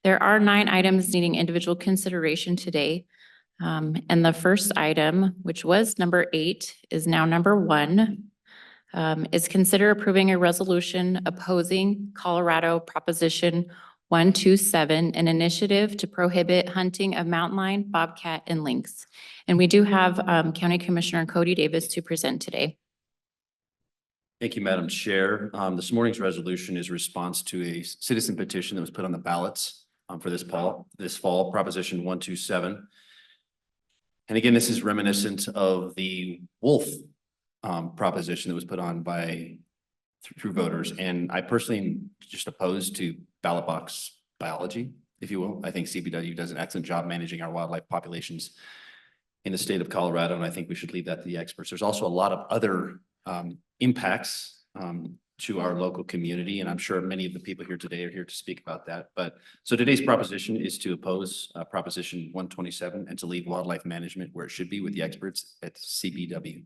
There are 9 items needing individual consideration today. And the first item, which was number 8, is now number 1. Is consider approving a resolution opposing Colorado Proposition 127, an initiative to prohibit hunting of mountain lion, bobcat, and lynx. And we do have County Commissioner Cody Davis to present today. Thank you, Madam Chair. This morning's resolution is a response to a citizen petition that was put on the ballots for this fall, Proposition 127. And again, this is reminiscent of the wolf proposition that was put on through voters. And I personally am just opposed to ballot box biology, if you will. I think CPW does an excellent job managing our wildlife populations in the state of Colorado, and I think we should leave that to the experts. There's also a lot of other impacts to our local community, and I'm sure many of the people here today are here to speak about that. But so today's proposition is to oppose Proposition 127 and to leave wildlife management where it should be with the experts at CPW.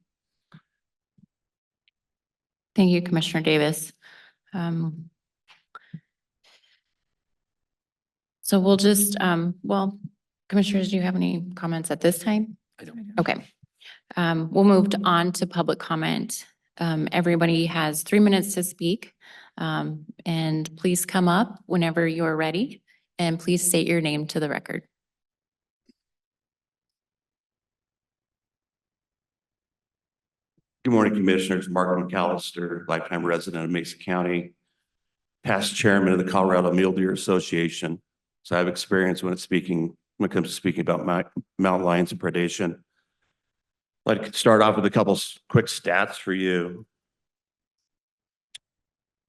Thank you, Commissioner Davis. So we'll just, well, Commissioners, do you have any comments at this time? I don't. Okay. We'll move on to public comment. Everybody has 3 minutes to speak. And please come up whenever you're ready, and please state your name to the record. Good morning, Commissioners. Mark Mallister, lifetime resident of Mesa County, past chairman of the Colorado Mule Deer Association. So I have experience when it comes to speaking about mountain lions and predation. I'd like to start off with a couple quick stats for you.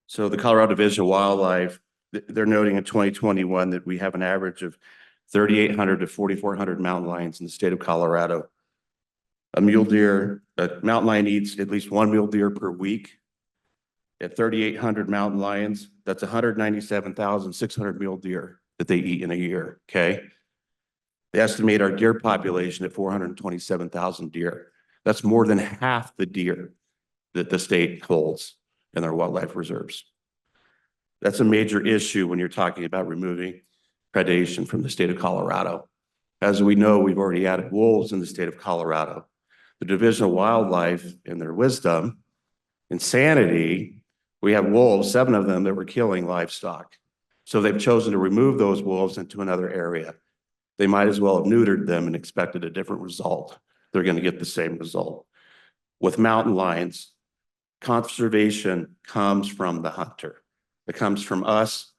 So the Colorado Division of Wildlife, they're noting in 2021 that we have an average of 3,800 to 4,400 mountain lions in the state of Colorado. A mountain lion eats at least 1 mule deer per week. At 3,800 mountain lions, that's 197,600 mule deer that they eat in a year, okay? They estimate our deer population at 427,000 deer. That's more than half the deer that the state holds in their wildlife reserves. That's a major issue when you're talking about removing predation from the state of Colorado. As we know, we've already added wolves in the state of Colorado. The Division of Wildlife, in their wisdom, insanity, we have wolves, 7 of them that were killing livestock. So they've chosen to remove those wolves into another area. They might as well have neutered them and expected a different result. They're going to get the same result. With mountain lions, conservation comes from the hunter. It comes from us.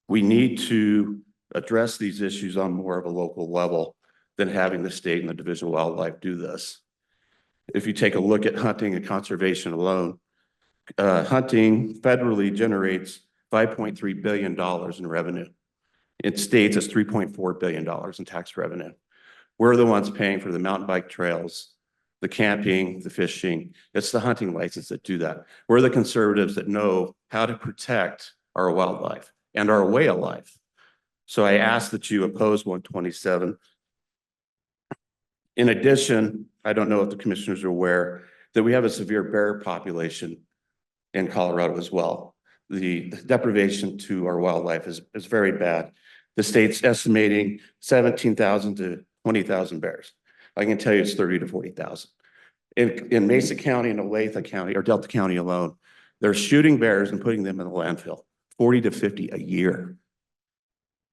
We need to address these issues on more of a local level than having the state and the Division of Wildlife do this. If you take a look at hunting and conservation alone, hunting federally generates $5.3 billion in revenue. In states, it's $3.4 billion in tax revenue. We're the ones paying for the mountain bike trails, the camping, the fishing. It's the hunting license that do that. We're the conservatives that know how to protect our wildlife and our way of life. So I ask that you oppose 127. In addition, I don't know if the commissioners are aware that we have a severe bear population in Colorado as well. The deprivation to our wildlife is very bad. The state's estimating 17,000 to 20,000 bears. I can tell you it's 30 to 40,000. In Mesa County and Olathe County, or Delta County alone, they're shooting bears and putting them in the landfill, 40 to 50 a year.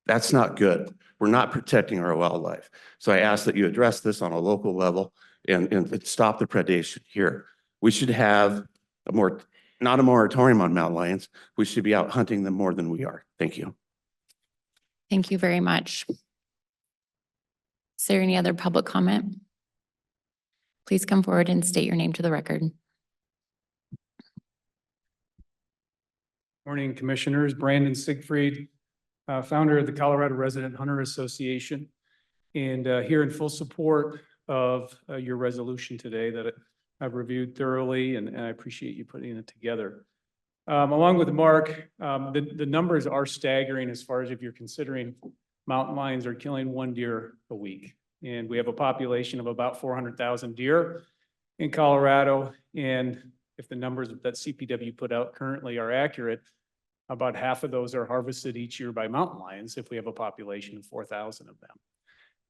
That's not good. We're not protecting our wildlife. So I ask that you address this on a local level and stop the predation here. We should have not a moratorium on mountain lions. We should be out hunting them more than we are. Thank you. Thank you very much. Is there any other public comment? Please come forward and state your name to the record. Morning, Commissioners. Brandon Sigfrid, founder of the Colorado Resident Hunter Association, and here in full support of your resolution today that I've reviewed thoroughly, and I appreciate you putting it together. Along with Mark, the numbers are staggering as far as if you're considering mountain lions are killing 1 deer a week. And we have a population of about 400,000 deer in Colorado. And if the numbers that CPW put out currently are accurate, About half of those are harvested each year by mountain lions if we have a population of 4,000 of them.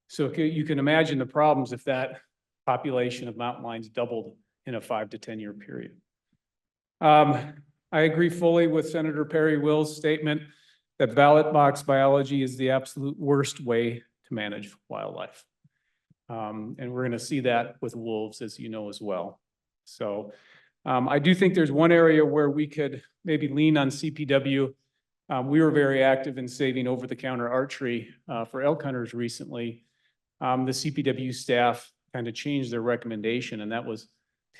So you can imagine the problems if that population of mountain lions doubled in a 5 to 10 year period. I agree fully with Senator Perry Will's statement that ballot box biology is the absolute worst way to manage wildlife. And we're going to see that with wolves, as you know, as well. So I do think there's one area where we could maybe lean on CPW. We were very active in saving over-the-counter archery for elk hunters recently. The CPW staff kind of changed their recommendation, and that was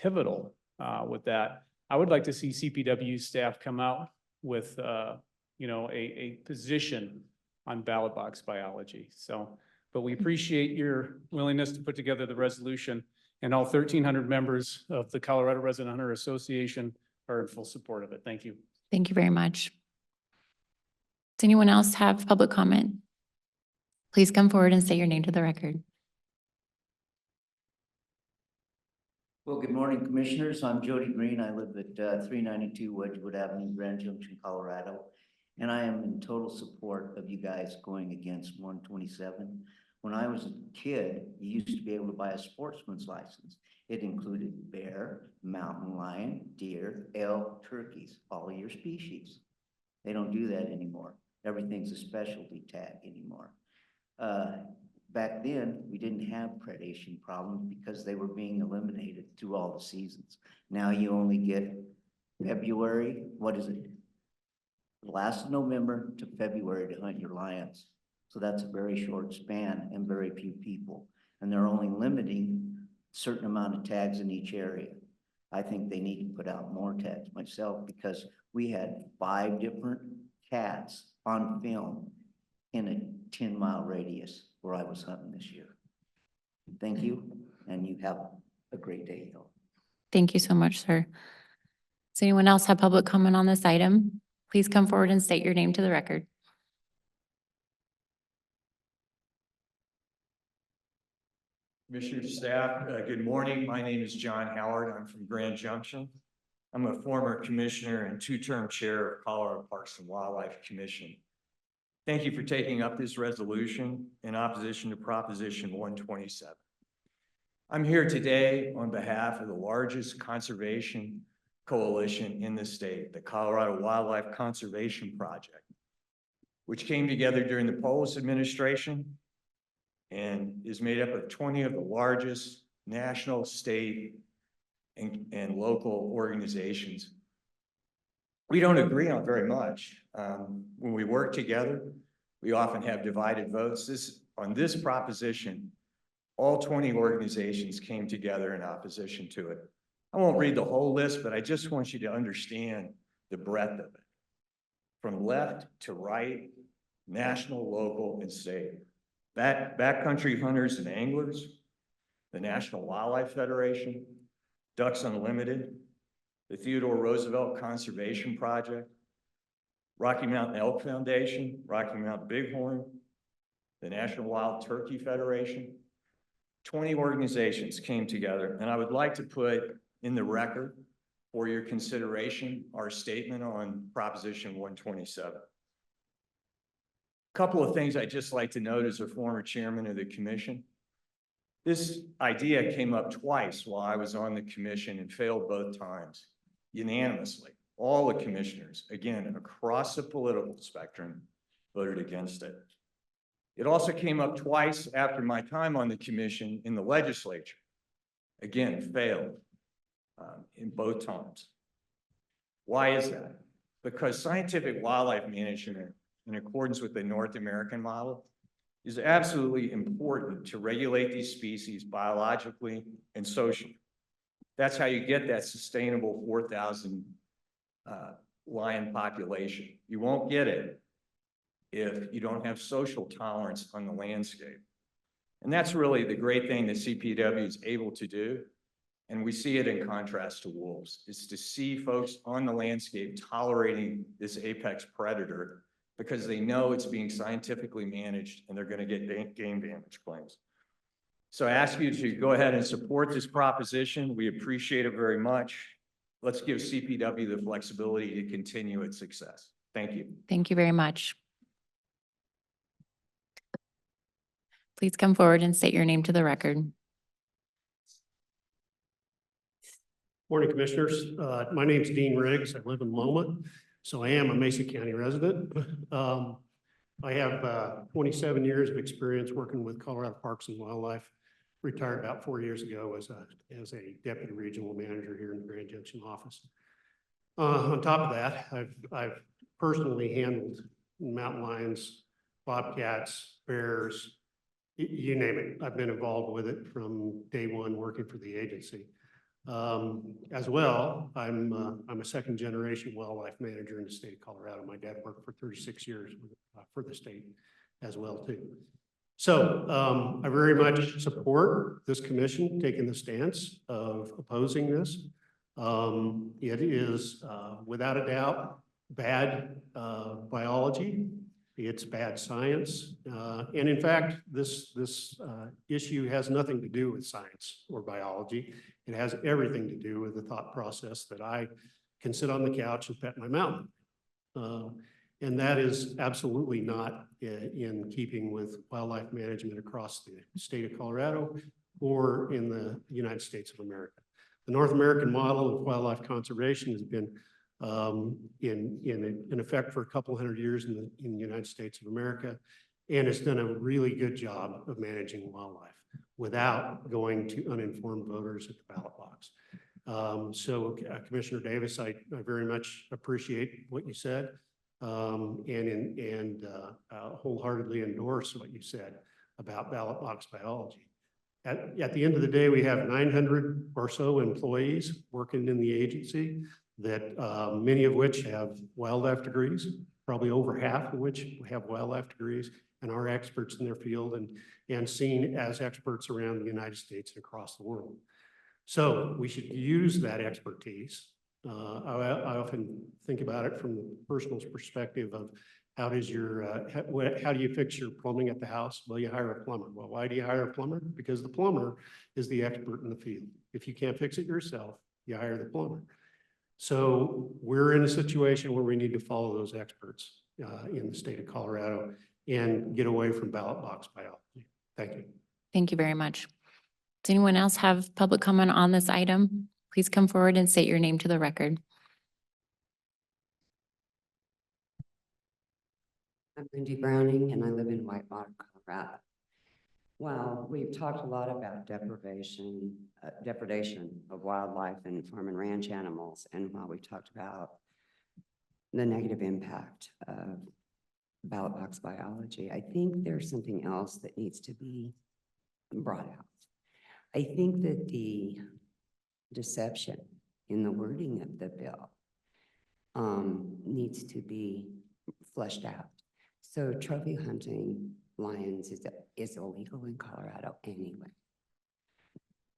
pivotal with that. I would like to see CPW staff come out with, a position on ballot box biology. So, but we appreciate your willingness to put together the resolution, and all 1,300 members of the Colorado Resident Hunter Association are in full support of it. Thank you. Thank you very much. Does anyone else have public comment? Please come forward and state your name to the record. Well, good morning, Commissioners. I'm Jody Green. I live at 392 Wedgewood Avenue, Grand Junction, Colorado. And I am in total support of you guys going against 127. When I was a kid, you used to be able to buy a sportsman's license. It included bear, mountain lion, deer, elk, turkeys, all of your species. They don't do that anymore. Everything's a specialty tag anymore. Back then, we didn't have predation problems because they were being eliminated through all the seasons. Now you only get February, what is it? Last November to February to hunt your lions. So that's a very short span and very few people. And they're only limiting a certain amount of tags in each area. I think they need to put out more tags myself, because we had 5 different cats on film in a 10-mile radius where I was hunting this year. Thank you, and you have a great day, y'all. Thank you so much, sir. Does anyone else have public comment on this item? Please come forward and state your name to the record. Commissioner, staff, good morning. My name is John Howard. I'm from Grand Junction. I'm a former commissioner and 2-term chair of Colorado Parks and Wildlife Commission. Thank you for taking up this resolution in opposition to Proposition 127. I'm here today on behalf of the largest conservation coalition in the state, the Colorado Wildlife Conservation Project, which came together during the Polis administration and is made up of 20 of the largest national, state, and local organizations. We don't agree on very much. When we work together, we often have divided votes. On this proposition, all 20 organizations came together in opposition to it. I won't read the whole list, but I just want you to understand the breadth of it. From left to right, national, local, and state. Backcountry hunters and anglers, the National Wildlife Federation, Ducks Unlimited, the Theodore Roosevelt Conservation Project, Rocky Mountain Elk Foundation, Rocky Mountain Bighorn, the National Wild Turkey Federation. 20 organizations came together, and I would like to put in the record for your consideration our statement on Proposition 127. A couple of things I'd just like to note as a former chairman of the commission. This idea came up twice while I was on the commission and failed both times, unanimously. All the commissioners, again, across the political spectrum, voted against it. It also came up twice after my time on the commission in the legislature. Again, failed in both times. Why is that? Because scientific wildlife management, in accordance with the North American model, is absolutely important to regulate these species biologically and socially. That's how you get that sustainable 4,000 lion population. You won't get it if you don't have social tolerance on the landscape. And that's really the great thing that CPW is able to do. And we see it in contrast to wolves, is to see folks on the landscape tolerating this apex predator because they know it's being scientifically managed and they're going to get game damage claims. So I ask you to go ahead and support this proposition. We appreciate it very much. Let's give CPW the flexibility to continue its success. Thank you. Thank you very much. Please come forward and state your name to the record. Morning, Commissioners. My name's Dean Riggs. I live in Loma, so I am a Mesa County resident. I have 27 years of experience working with Colorado Parks and Wildlife. Retired about 4 years ago as a deputy regional manager here in the Grand Junction office. On top of that, I've personally handled mountain lions, bobcats, bears, you name it. I've been involved with it from day one working for the agency. As well, I'm a second generation wildlife manager in the state of Colorado. My dad worked for 36 years for the state as well too. So I very much support this commission taking the stance of opposing this. It is without a doubt bad biology. It's bad science. And in fact, this issue has nothing to do with science or biology. It has everything to do with the thought process that I can sit on the couch and pet my mountain. And that is absolutely not in keeping with wildlife management across the state of Colorado or in the United States of America. The North American model of wildlife conservation has been in effect for a couple hundred years in the United States of America, and it's done a really good job of managing wildlife without going to uninformed voters at the ballot box. So Commissioner Davis, I very much appreciate what you said and wholeheartedly endorse what you said about ballot box biology. At the end of the day, we have 900 or so employees working in the agency that many of which have wildlife degrees, probably over half of which have wildlife degrees and are experts in their field and seen as experts around the United States and across the world. So we should use that expertise. I often think about it from the personal perspective of how do you fix your plumbing at the house? Well, you hire a plumber. Well, why do you hire a plumber? Because the plumber is the expert in the field. If you can't fix it yourself, you hire the plumber. So we're in a situation where we need to follow those experts in the state of Colorado and get away from ballot box biology. Thank you. Thank you very much. Does anyone else have public comment on this item? Please come forward and state your name to the record. I'm Lindy Browning and I live in Whitewater, Colorado. Well, we've talked a lot about depredation of wildlife and farm and ranch animals. And while we talked about the negative impact of ballot box biology, I think there's something else that needs to be brought out. I think that the deception in the wording of the bill needs to be fleshed out. So trophy hunting lions is illegal in Colorado anyway.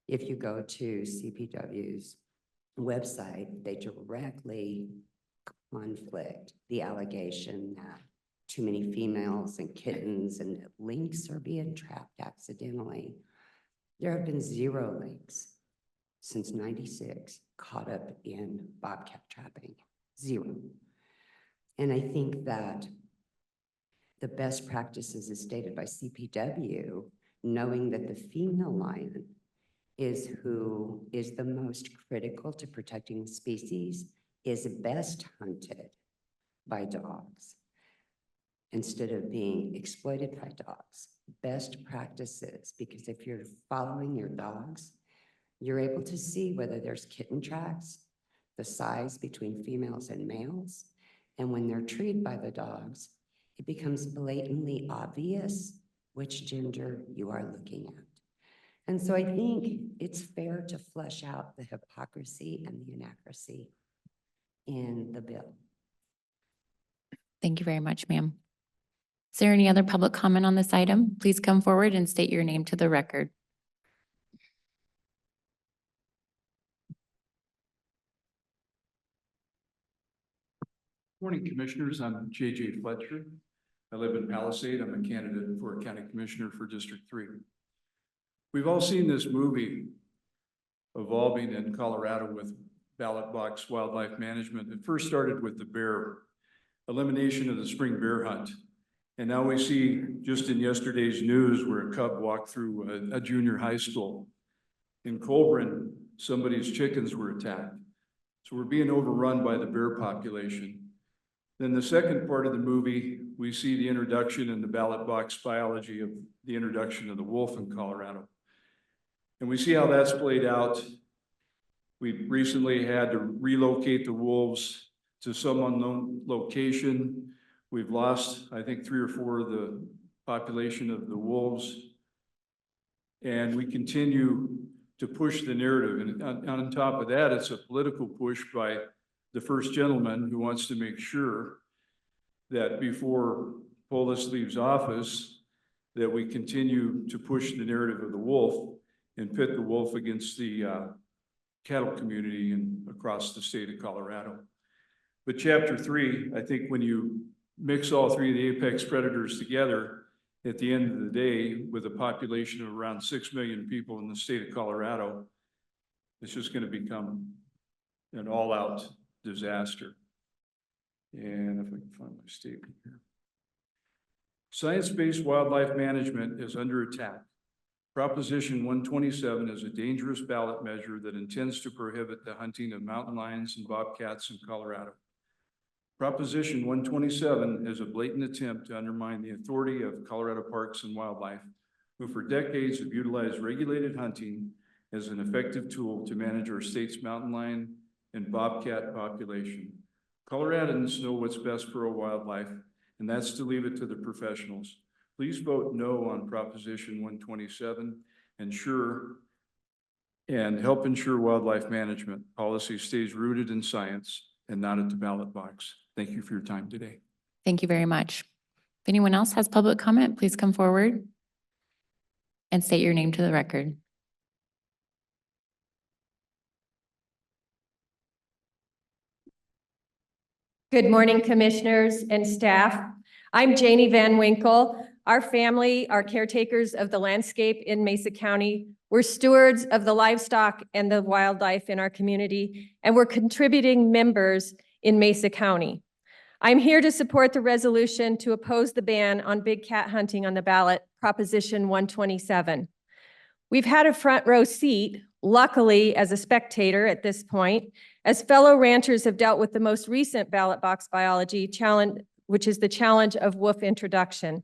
If you go to CPW's website, they directly conflict the allegation that too many females and kittens and lynx are being trapped accidentally. There have been 0 lynx since '96 caught up in bobcat trapping, 0. And I think that the best practices as stated by CPW, knowing that the female lion is who is the most critical to protecting the species, is best hunted by dogs instead of being exploited by dogs. Best practices, because if you're following your dogs, you're able to see whether there's kitten tracks, the size between females and males, and when they're treated by the dogs, it becomes blatantly obvious which gender you are looking at. And so I think it's fair to flesh out the hypocrisy and the inaccuracy in the bill. Thank you very much, ma'am. Is there any other public comment on this item? Please come forward and state your name to the record. Morning, Commissioners. I'm JJ Fletcher. I live in Palisade. I'm a candidate for County Commissioner for District 3. We've all seen this movie evolving in Colorado with ballot box wildlife management. It first started with the bear elimination of the spring bear hunt. And now we see just in yesterday's news where a cub walked through a junior high school. In Colburn, somebody's chickens were attacked. So we're being overrun by the bear population. Then the second part of the movie, we see the introduction in the ballot box biology of the introduction of the wolf in Colorado. And we see how that's played out. We recently had to relocate the wolves to some unknown location. We've lost, I think, 3 or 4 of the population of the wolves. And we continue to push the narrative. And on top of that, it's a political push by the first gentleman who wants to make sure that before Polis leaves office, that we continue to push the narrative of the wolf and pit the wolf against the cattle community and across the state of Colorado. But chapter 3, I think when you mix all 3 of the apex predators together, at the end of the day, with a population of around 6 million people in the state of Colorado, it's just going to become an all-out disaster. And if I can find my statement here. Science-based wildlife management is under attack. Proposition 127 is a dangerous ballot measure that intends to prohibit the hunting of mountain lions and bobcats in Colorado. Proposition 127 is a blatant attempt to undermine the authority of Colorado Parks and Wildlife, who for decades have utilized regulated hunting as an effective tool to manage our state's mountain lion and bobcat population. Coloradans know what's best for our wildlife, and that's to leave it to the professionals. Please vote no on Proposition 127 and help ensure wildlife management policy stays rooted in science and not at the ballot box. Thank you for your time today. Thank you very much. If anyone else has public comment, please come forward and state your name to the record. Good morning, commissioners and staff. I'm Janie Vanwinkle. Our family are caretakers of the landscape in Mesa County. We're stewards of the livestock and the wildlife in our community, and we're contributing members in Mesa County. I'm here to support the resolution to oppose the ban on big cat hunting on the ballot, Proposition 127. We've had a front row seat, luckily as a spectator at this point, as fellow ranchers have dealt with the most recent ballot box biology challenge, which is the challenge of wolf introduction.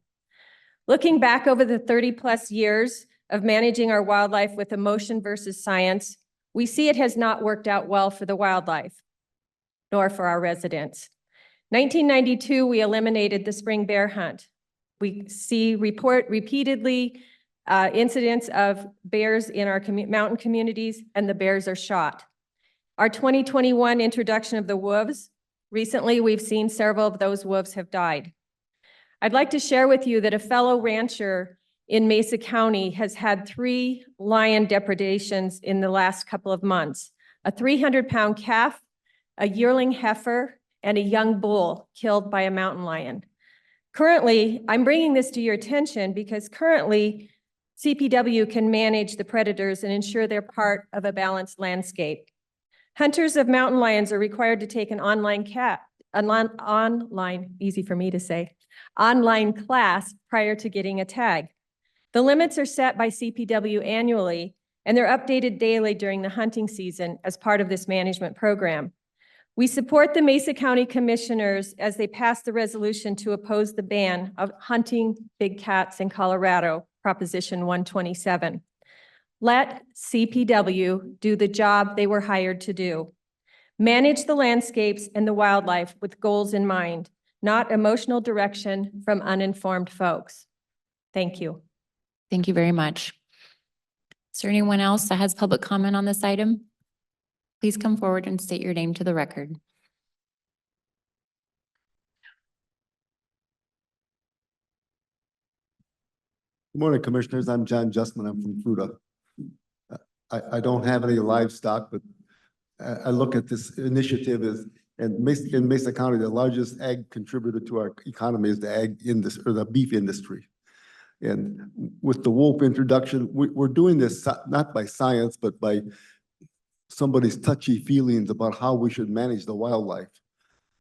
Looking back over the 30+ years of managing our wildlife with emotion versus science, we see it has not worked out well for the wildlife, nor for our residents. 1992, we eliminated the spring bear hunt. We see repeatedly incidents of bears in our mountain communities, and the bears are shot. Our 2021 introduction of the wolves, recently we've seen several of those wolves have died. I'd like to share with you that a fellow rancher in Mesa County has had 3 lion depredations in the last couple of months: a 300-pound calf, a yearling heifer, and a young bull killed by a mountain lion. Currently, I'm bringing this to your attention because currently CPW can manage the predators and ensure they're part of a balanced landscape. Hunters of mountain lions are required to take an online class prior to getting a tag. The limits are set by CPW annually, and they're updated daily during the hunting season as part of this management program. We support the Mesa County Commissioners as they pass the resolution to oppose the ban of hunting big cats in Colorado, Proposition 127. Let CPW do the job they were hired to do. Manage the landscapes and the wildlife with goals in mind, not emotional direction from uninformed folks. Thank you. Thank you very much. Is there anyone else that has public comment on this item? Please come forward and state your name to the record. Good morning, Commissioners. I'm John Justman. I'm from Fruta. I don't have any livestock, but I look at this initiative as, and in Mesa County, the largest ag contributor to our economy is the ag industry, or the beef industry. And with the wolf introduction, we're doing this not by science, but by somebody's touchy feelings about how we should manage the wildlife.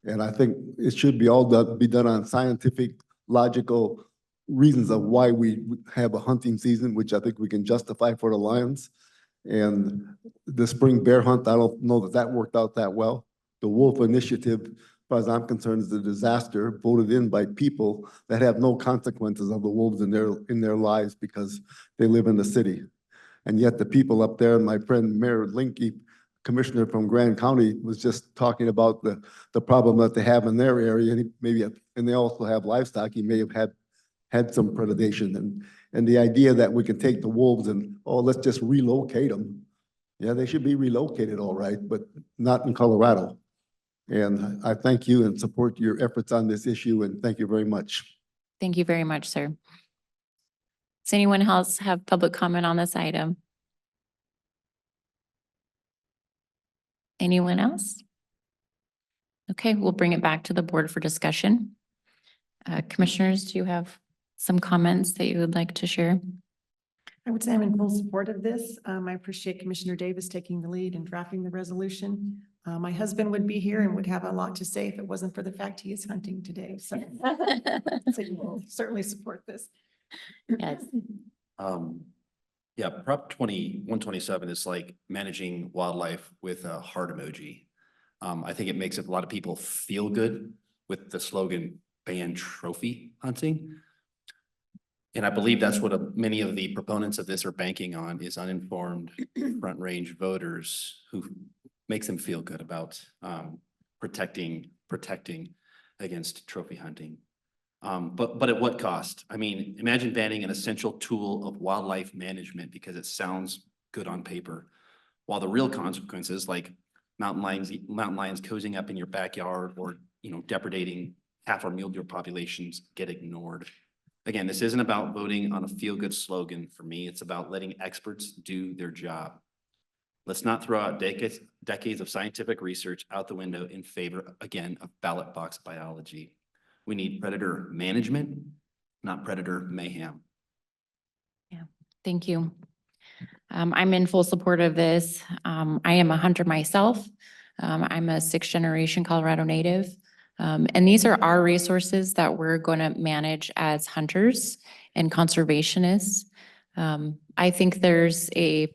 And I think it should be all done, be done on scientific, logical reasons of why we have a hunting season, which I think we can justify for the lions. And the spring bear hunt, I don't know that that worked out that well. The wolf initiative, as far as I'm concerned, is a disaster voted in by people that have no consequences of the wolves in their lives because they live in the city. And yet the people up there, and my friend Mayor Linke, commissioner from Grand County, was just talking about the problem that they have in their area. And and they also have livestock. He may have had some predation, and the idea that we can take the wolves and, oh, let's just relocate them. Yeah, they should be relocated, all right, but not in Colorado. And I thank you and support your efforts on this issue, and thank you very much. Thank you very much, sir. Does anyone else have public comment on this item? Anyone else? Okay, we'll bring it back to the board for discussion. Commissioners, do you have some comments that you would like to share? I would say I'm in full support of this. I appreciate Commissioner Davis taking the lead and drafting the resolution. My husband would be here and would have a lot to say if it wasn't for the fact he is hunting today. So we'll certainly support this. Yes. Yeah, Prop 127 is like managing wildlife with a heart emoji. I think it makes a lot of people feel good with the slogan ban trophy hunting. And I believe that's what many of the proponents of this are banking on, is uninformed front range voters who makes them feel good about protecting against trophy hunting. But at what cost? I mean, imagine banning an essential tool of wildlife management because it sounds good on paper, while the real consequences, like mountain lions cozying up in your backyard, or depredating half our mule deer populations, get ignored. Again, this isn't about voting on a feel-good slogan for me. It's about letting experts do their job. Let's not throw out decades of scientific research out the window in favor, again, of ballot box biology. We need predator management, not predator mayhem. Yeah, thank you. I'm in full support of this. I am a hunter myself. I'm a 6th generation Colorado native. And these are our resources that we're going to manage as hunters and conservationists. I think there's a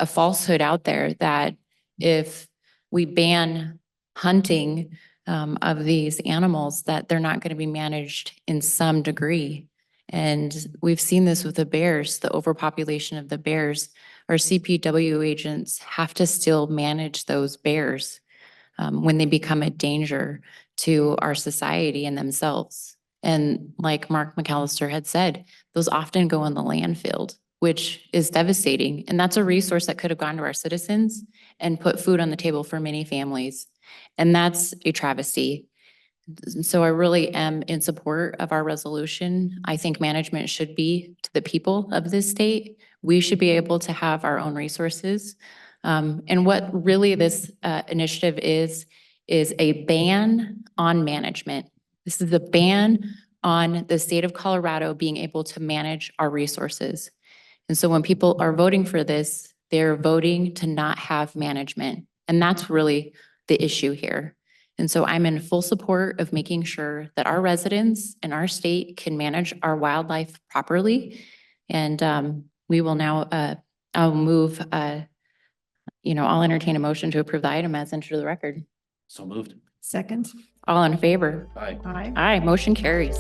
falsehood out there that if we ban hunting of these animals, that they're not going to be managed in some degree. And we've seen this with the bears, the overpopulation of the bears. Our CPW agents have to still manage those bears when they become a danger to our society and themselves. And like Mark Mallister had said, those often go in the landfill, which is devastating. And that's a resource that could have gone to our citizens and put food on the table for many families. And that's a travesty. So I really am in support of our resolution. I think management should be to the people of this state. We should be able to have our own resources. And what really this initiative is a ban on management. This is a ban on the state of Colorado being able to manage our resources. And so when people are voting for this, they're voting to not have management. And that's really the issue here. And so I'm in full support of making sure that our residents in our state can manage our wildlife properly. And we will now, I'll move, I'll entertain a motion to approve the item as entered to the record. So moved. Second. All in favor? Aye. Aye. Aye, motion carries.